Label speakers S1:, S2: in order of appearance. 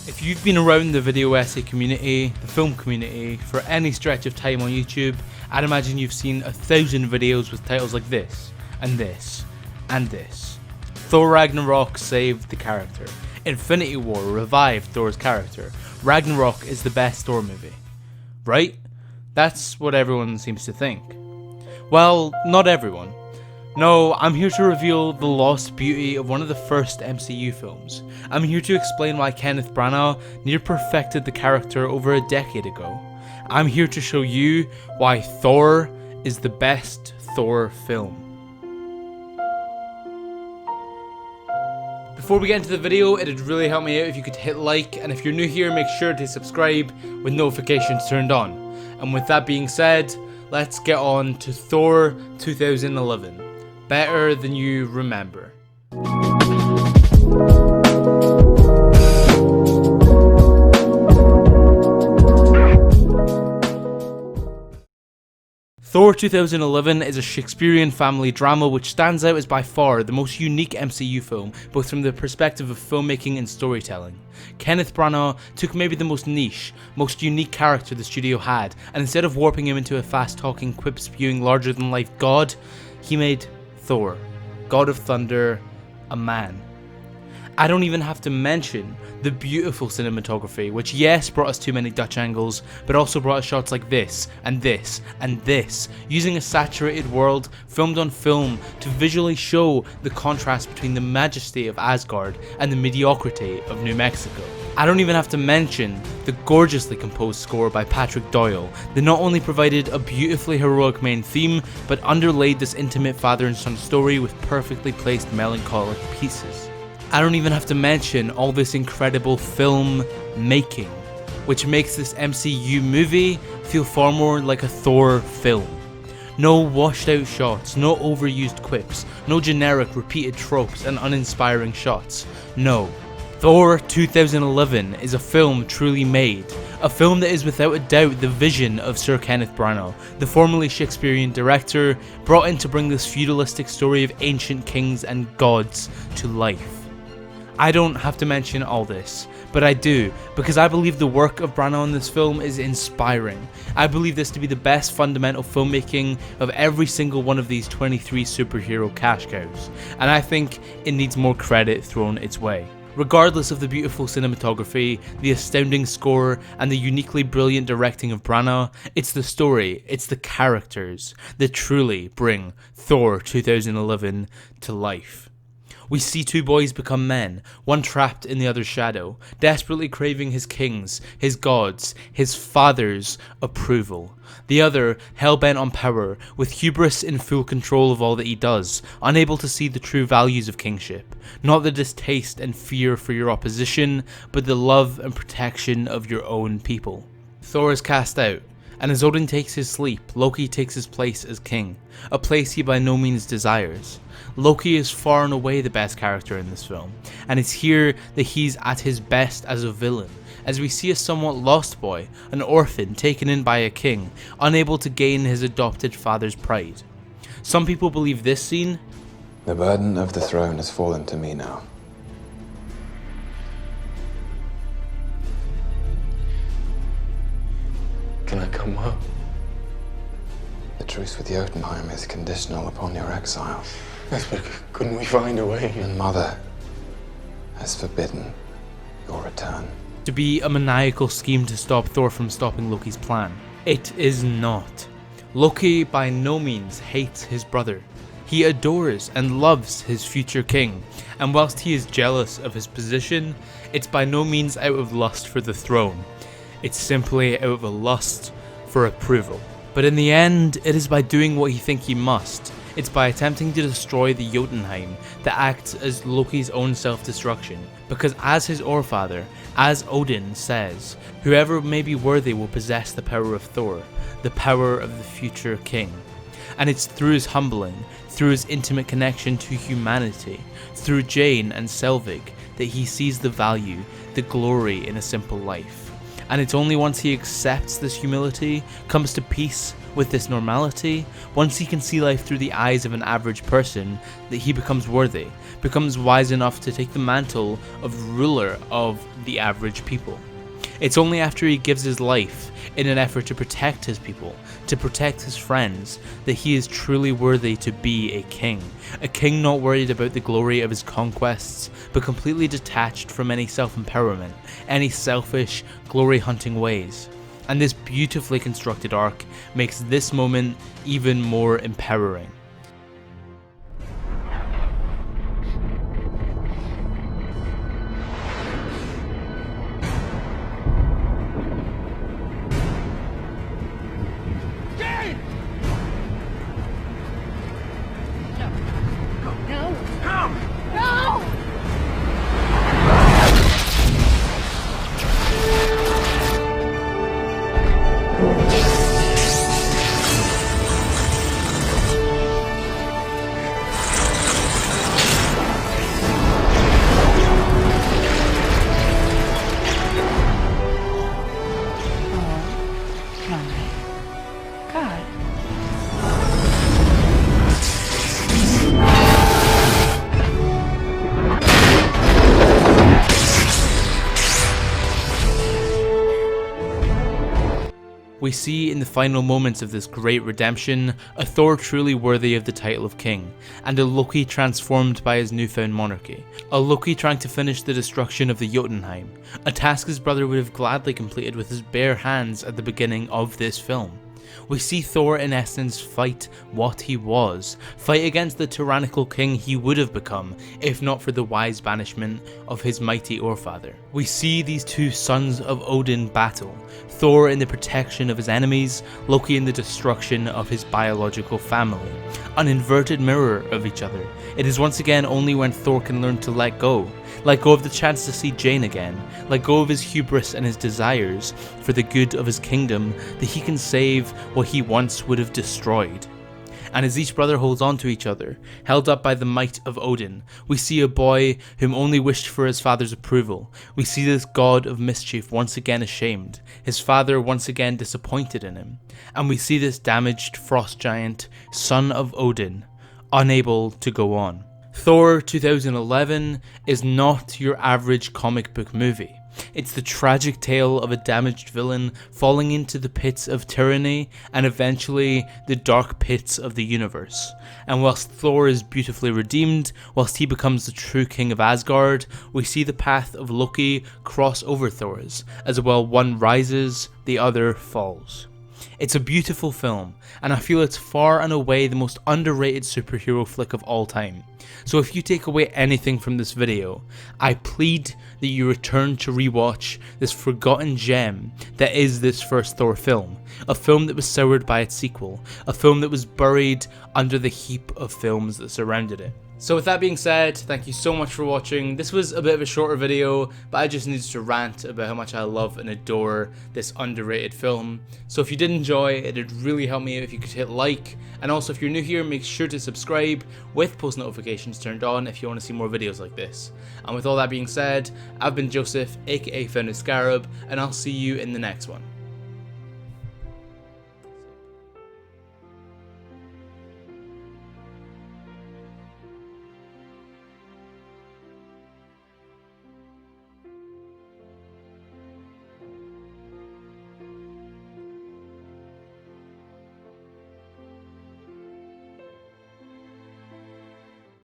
S1: If you've been around the video essay community, the film community, for any stretch of time on YouTube, I'd imagine you've seen 1,000 videos with titles like this, and this, and this. Thor Ragnarok saved the character. Infinity War revived Thor's character. Ragnarok is the best Thor movie. Right? That's what everyone seems to think. Well, not everyone. No, I'm here to reveal the lost beauty of one of the first MCU films. I'm here to explain why Kenneth Branaugh near perfected the character over a decade ago. I'm here to show you why Thor is the best Thor film. Before we get into the video, it'd really help me out if you could hit like, and if you're new here, make sure to subscribe with notifications turned on. And with that being said, let's get on to Thor 2011. Better than you remember. Thor 2011 is a Shakespearean family drama which stands out as by far the most unique MCU film, both from the perspective of filmmaking and storytelling. Kenneth Branaugh took maybe the most niche, most unique character the studio had, and instead of warping him into a fast-talking, quip-spewing, larger-than-life god, he made Thor, God of Thunder, a man. I don't even have to mention the beautiful cinematography, which yes brought us too many Dutch angles, but also brought us shots like this, and this, and this, using a saturated world filmed on film to visually show the contrast between the majesty of Asgard and the mediocrity of New Mexico. I don't even have to mention the gorgeously composed score by Patrick Doyle that not only provided a beautifully heroic main theme, but underlaid this intimate father and son story with perfectly placed melancholic pieces. I don't even have to mention all this incredible film making, which makes this MCU movie feel far more like a Thor film. No washed out shots, no overused quips, no generic repeated tropes and uninspiring shots. No. Thor 2011 is a film truly made, a film that is without a doubt the vision of Sir Kenneth Branaugh, the formerly Shakespearean director, brought in to bring this feudalistic story of ancient kings and gods to life. I don't have to mention all this, but I do, because I believe the work of Branaugh in this film is inspiring. I believe this to be the best fundamental filmmaking of every single one of these 23 superhero cash cows, and I think it needs more credit thrown its way. Regardless of the beautiful cinematography, the astounding score, and the uniquely brilliant directing of Branaugh, it's the story, it's the characters that truly bring Thor 2011 to life. We see two boys become men, one trapped in the other's shadow, desperately craving his king's, his god's, his father's approval. The other, hell-bent on power, with hubris in full control of all that he does, unable to see the true values of kingship. Not the distaste and fear for your opposition, but the love and protection of your own people. Thor is cast out, and as Odin takes his sleep, Loki takes his place as king, a place he by no means desires. Loki is far and away the best character in this film, and it's here that he's at his best as a villain, as we see a somewhat lost boy, an orphan taken in by a king, unable to gain his adopted father's pride. Some people believe this scene,
S2: the burden of the throne has fallen to me now.
S3: Can I come up?
S2: The truce with Jotunheim is conditional upon your exile.
S3: Yes, but couldn't we find a way?
S2: And Mother has forbidden your return.
S1: to be a maniacal scheme to stop Thor from stopping Loki's plan. It is not. Loki by no means hates his brother. He adores and loves his future king, and whilst he is jealous of his position, it's by no means out of lust for the throne. It's simply out of a lust for approval. But in the end, it is by doing what he thinks he must. It's by attempting to destroy the Jotunheim that acts as Loki's own self-destruction. Because as his Orfather, as Odin says, whoever may be worthy will possess the power of Thor, the power of the future king. And it's through his humbling, through his intimate connection to humanity, through Jane and Selvig, that he sees the value, the glory in a simple life. And it's only once he accepts this humility, comes to peace with this normality, once he can see life through the eyes of an average person, that he becomes worthy, becomes wise enough to take the mantle of ruler of the average people. It's only after he gives his life in an effort to protect his people, to protect his friends, that he is truly worthy to be a king not worried about the glory of his conquests, but completely detached from any self-empowerment, any selfish, glory-hunting ways. And this beautifully constructed arc makes this moment even more empowering. We see in the final moments of this great redemption a Thor truly worthy of the title of king, and a Loki transformed by his newfound monarchy. A Loki trying to finish the destruction of the Jotunheim, a task his brother would have gladly completed with his bare hands at the beginning of this film. We see Thor in essence fight what he was, fight against the tyrannical king he would have become if not for the wise banishment of his mighty Orfather. We see these two sons of Odin battle, Thor in the protection of his enemies, Loki in the destruction of his biological family, an inverted mirror of each other. It is once again only when Thor can learn to let go of the chance to see Jane again, let go of his hubris and his desires for the good of his kingdom, that he can save what he once would have destroyed. And as each brother holds on to each other, held up by the might of Odin, we see a boy whom only wished for his father's approval. We see this god of mischief once again ashamed, his father once again disappointed in him, and we see this damaged frost giant, son of Odin, unable to go on. Thor 2011 is not your average comic book movie. It's the tragic tale of a damaged villain falling into the pits of tyranny and eventually the dark pits of the universe. And whilst Thor is beautifully redeemed, whilst he becomes the true king of Asgard, we see the path of Loki cross over Thor's, as while one rises, the other falls. It's a beautiful film, and I feel it's far and away the most underrated superhero flick of all time. So if you take away anything from this video, I plead that you return to rewatch this forgotten gem that is this first Thor film, a film that was soured by its sequel, a film that was buried under the heap of films that surrounded it. So with that being said, thank you so much for watching. This was a bit of a shorter video, but I just needed to rant about how much I love and adore this underrated film. So if you did enjoy, it'd really help me if you could hit like, and also if you're new here, make sure to subscribe with post notifications turned on if you want to see more videos like this. And with all that being said, I've been Joseph, aka Scarab, and I'll see you in the next one.